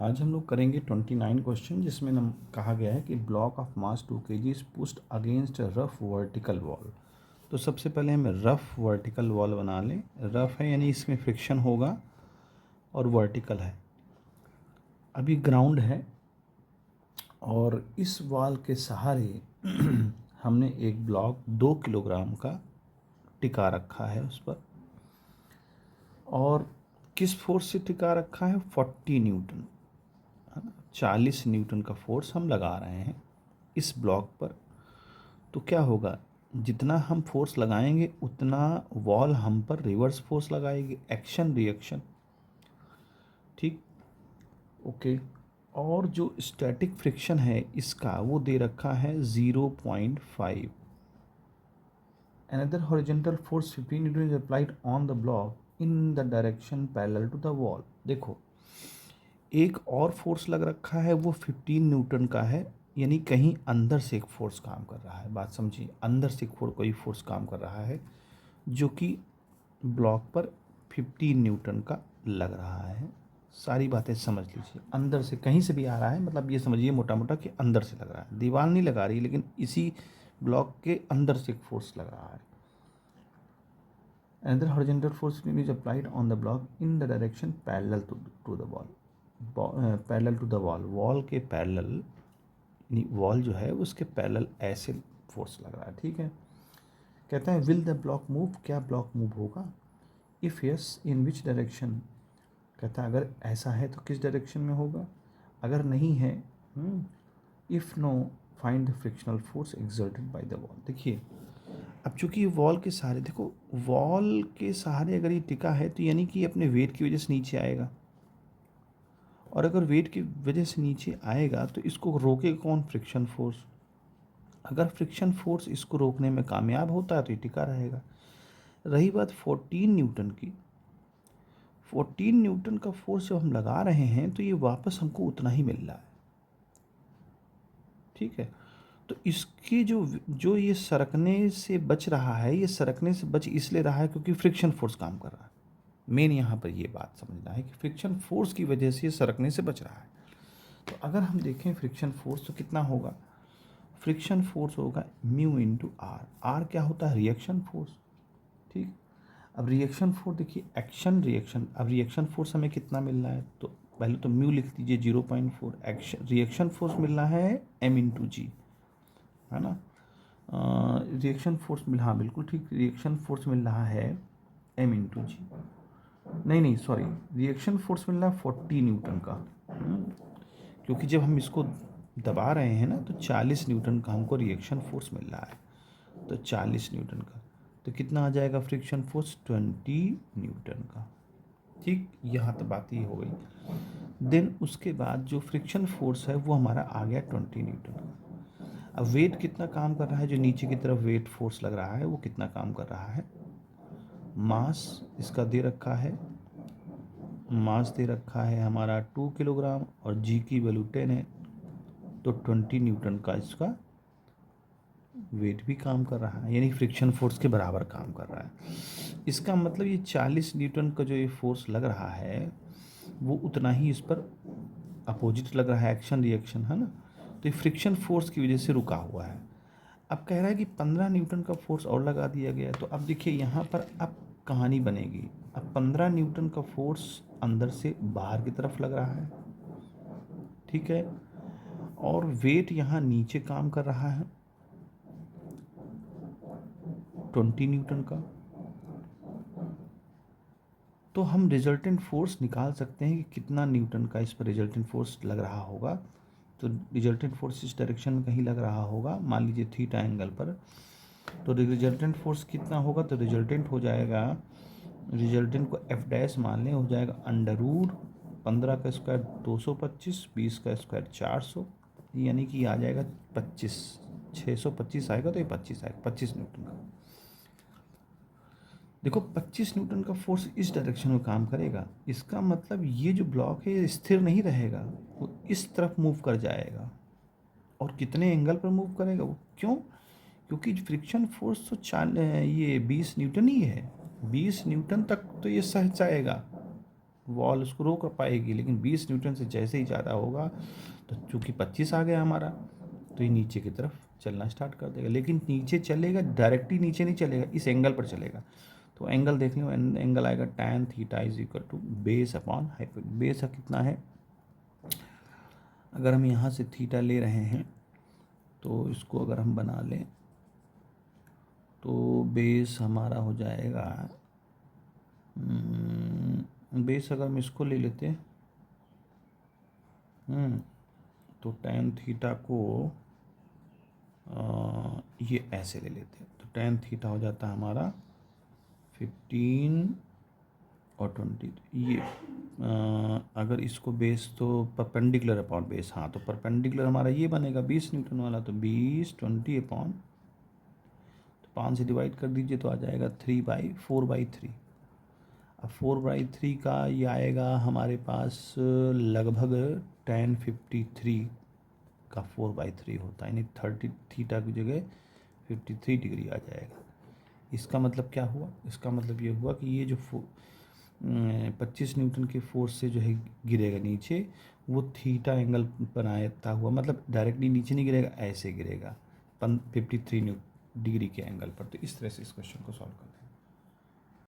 आज हम लोग करेंगे 29 क्वेश्चन जिसमें कहा गया है कि block of mass 2 kg is pushed against rough vertical wall. तो सबसे पहले हम रफ वर्टिकल वॉल बना लें। रफ है यानी इसमें फ्रिक्शन होगा और वर्टिकल है। अभी ग्राउंड है और इस वॉल के सहारे हमने एक ब्लॉक 2 किलोग्राम का टिका रखा है उस पर। और किस फोर्स से टिका रखा है? 40 न्यूटन, है ना। 40 न्यूटन का फोर्स हम लगा रहे हैं इस ब्लॉक पर। तो क्या होगा, जितना हम फोर्स लगाएंगे उतना वॉल हम पर रिवर्स फोर्स लगाएगी, एक्शन रिएक्शन। ठीक, ओके। और जो स्टैटिक फ्रिक्शन है इसका वो दे रखा है 0.5। Another horizontal force 15 Newton is applied on the block in the direction parallel to the wall। देखो, एक और फोर्स लग रखा है वो 15 न्यूटन का है, यानी कहीं अंदर से एक फोर्स काम कर रहा है। बात समझिए, अंदर से कोई फोर्स काम कर रहा है जो कि ब्लॉक पर 15 न्यूटन का लग रहा है। सारी बातें समझ लीजिए, अंदर से कहीं से भी आ रहा है, मतलब ये समझिए मोटा मोटा कि अंदर से लग रहा है। दीवार नहीं लगा रही, लेकिन इसी ब्लॉक के अंदर से एक फोर्स लग रहा है। Another horizontal force is applied on the block in the direction parallel to the wall। Parallel to the wall, wall के पैरेलल, वॉल जो है उसके पैरेलल ऐसे फोर्स लग रहा है। ठीक है, कहता है विल द ब्लॉक मूव, क्या ब्लॉक मूव होगा? If yes in which direction. कहता है अगर ऐसा है तो किस डायरेक्शन में होगा, अगर नहीं है if know find the frictional force exerted by the wall. देखिए, अब चूंकि वॉल के सहारे, देखो वॉल के सहारे अगर ये टिका है तो यानी कि अपने वेट की वजह से नीचे आएगा, और अगर वेट की वजह से नीचे आएगा तो इसको रोकेगा कौन? Friction force. अगर फ्रिक्शन फोर्स इसको रोकने में कामयाब होता है तो ये टिका रहेगा। रही बात 14 न्यूटन की, 14 न्यूटन का फोर्स जब हम लगा रहे हैं तो ये वापस हमको उतना ही मिल रहा है। ठीक है, तो इसके जो ये सरकने से बच रहा है, ये सरकने से बच इसलिए रहा है क्योंकि फ्रिक्शन फोर्स काम कर रहा है। मेन यहाँ पर ये बात समझना है कि फ्रिक्शन फोर्स की वजह से ये सरकने से बच रहा है। तो अगर हम देखें फ्रिक्शन फोर्स तो कितना होगा? फ्रिक्शन फोर्स होगा म्यू इंटू आर। आर क्या होता है? Reaction force. ठीक, अब रिएक्शन फोर्स देखिए, एक्शन रिएक्शन। अब रिएक्शन फोर्स हमें कितना मिल रहा है? तो पहले तो म्यू लिख दीजिए 0.4। एक्शन रिएक्शन फोर्स मिल रहा है एम इंटू जी, है ना। रिएक्शन फोर्स मिल, हाँ बिल्कुल ठीक, रिएक्शन फोर्स मिल रहा है एम इंटू जी। नहीं सॉरी, रिएक्शन फोर्स मिल रहा है 40 न्यूटन का। क्योंकि जब हम इसको दबा रहे हैं ना तो 40 न्यूटन का हमको रिएक्शन फोर्स मिल रहा है, तो 40 न्यूटन का तो कितना आ जाएगा फ्रिक्शन फोर्स? 20 न्यूटन का। ठीक, यहाँ तो बात ही हो गई। देन उसके बाद जो फ्रिक्शन फोर्स है वो हमारा आ गया 20 न्यूटन का। अब वेट कितना काम कर रहा है? जो नीचे की तरफ वेट फोर्स लग रहा है वो कितना काम कर रहा है? मास इसका दे रखा है, मास दे रखा है हमारा 2 किलोग्राम और जी की वैल्यू 10 है, तो 20 न्यूटन का इसका वेट भी काम कर रहा है, यानी फ्रिक्शन फोर्स के बराबर काम कर रहा है। इसका मतलब ये 40 न्यूटन का जो ये फोर्स लग रहा है वो उतना ही इस पर अपोजिट लग रहा है, एक्शन रिएक्शन, है ना। तो ये फ्रिक्शन फोर्स की वजह से रुका हुआ है। अब कह रहा है कि 15 न्यूटन का फोर्स और लगा दिया गया, तो अब देखिए यहाँ पर अब कहानी बनेगी। अब 15 न्यूटन का फोर्स अंदर से बाहर की तरफ लग रहा है, ठीक है, और वेट यहाँ नीचे काम कर रहा है 20 न्यूटन का। तो हम रिजल्टेंट फोर्स निकाल सकते हैं कि कितना न्यूटन का इस पर रिजल्टेंट फोर्स लग रहा होगा। तो रिजल्टेंट फोर्स इस डायरेक्शन में कहीं लग रहा होगा, मान लीजिए थीटा एंगल पर। तो रिजल्टेंट फोर्स कितना होगा? तो रिजल्टेंट हो जाएगा, रिजल्टेंट को एफ डैश मान लें, हो जाएगा अंडर रूट 15 का स्क्वायर 225, 20 का स्क्वायर 400, यानी कि आ जाएगा 25, 625 आएगा, तो ये 25 आएगा, 25 न्यूटन का। देखो 25 न्यूटन का फोर्स इस डायरेक्शन में काम करेगा, इसका मतलब ये जो ब्लॉक है ये स्थिर नहीं रहेगा, वो इस तरफ मूव कर जाएगा। और कितने एंगल पर मूव करेगा वो? क्यों? क्योंकि फ्रिक्शन फोर्स तो ये 20 न्यूटन ही है, 20 न्यूटन तक तो ये सह जाएगा। वॉल उसको रोक पाएगी, लेकिन 20 न्यूटन से जैसे ही ज़्यादा होगा तो चूँकि 25 आ गया हमारा, तो ये नीचे की तरफ चलना स्टार्ट कर देगा। लेकिन नीचे चलेगा, डायरेक्टली नीचे नहीं चलेगा, इस एंगल पर चलेगा। तो एंगल देख लो, एंगल आएगा tan theta is equal to base upon hypotenuse. Base कितना है, अगर हम यहाँ से थीटा ले रहे हैं तो इसको अगर हम बना लें तो बेस हमारा हो जाएगा, बेस अगर हम इसको ले लेते हैं तो tan थीटा को ये ऐसे ले लेते हैं, तो tan थीटा हो जाता है हमारा 15 और 20। ये अगर इसको बेस तो परपेंडिकुलर अपॉन बेस, हाँ तो परपेंडिकुलर हमारा ये बनेगा 20 न्यूटन वाला, तो 20 20 अपॉन, तो 5 से डिवाइड कर दीजिए तो आ जाएगा 4/3। अब 4/3 का ये आएगा हमारे पास लगभग tan 53 का 4/3 होता है, यानी 30 थीटा की जगह 53 डिग्री आ जाएगा। इसका मतलब क्या हुआ, इसका मतलब ये हुआ कि ये जो 25 न्यूटन के फोर्स से जो है गिरेगा नीचे, वो थीटा एंगल बनाता हुआ, मतलब डायरेक्टली नीचे नहीं गिरेगा, ऐसे गिरेगा 53 डिग्री के एंगल पर। तो इस तरह से इस क्वेश्चन को सॉल्व करते हैं।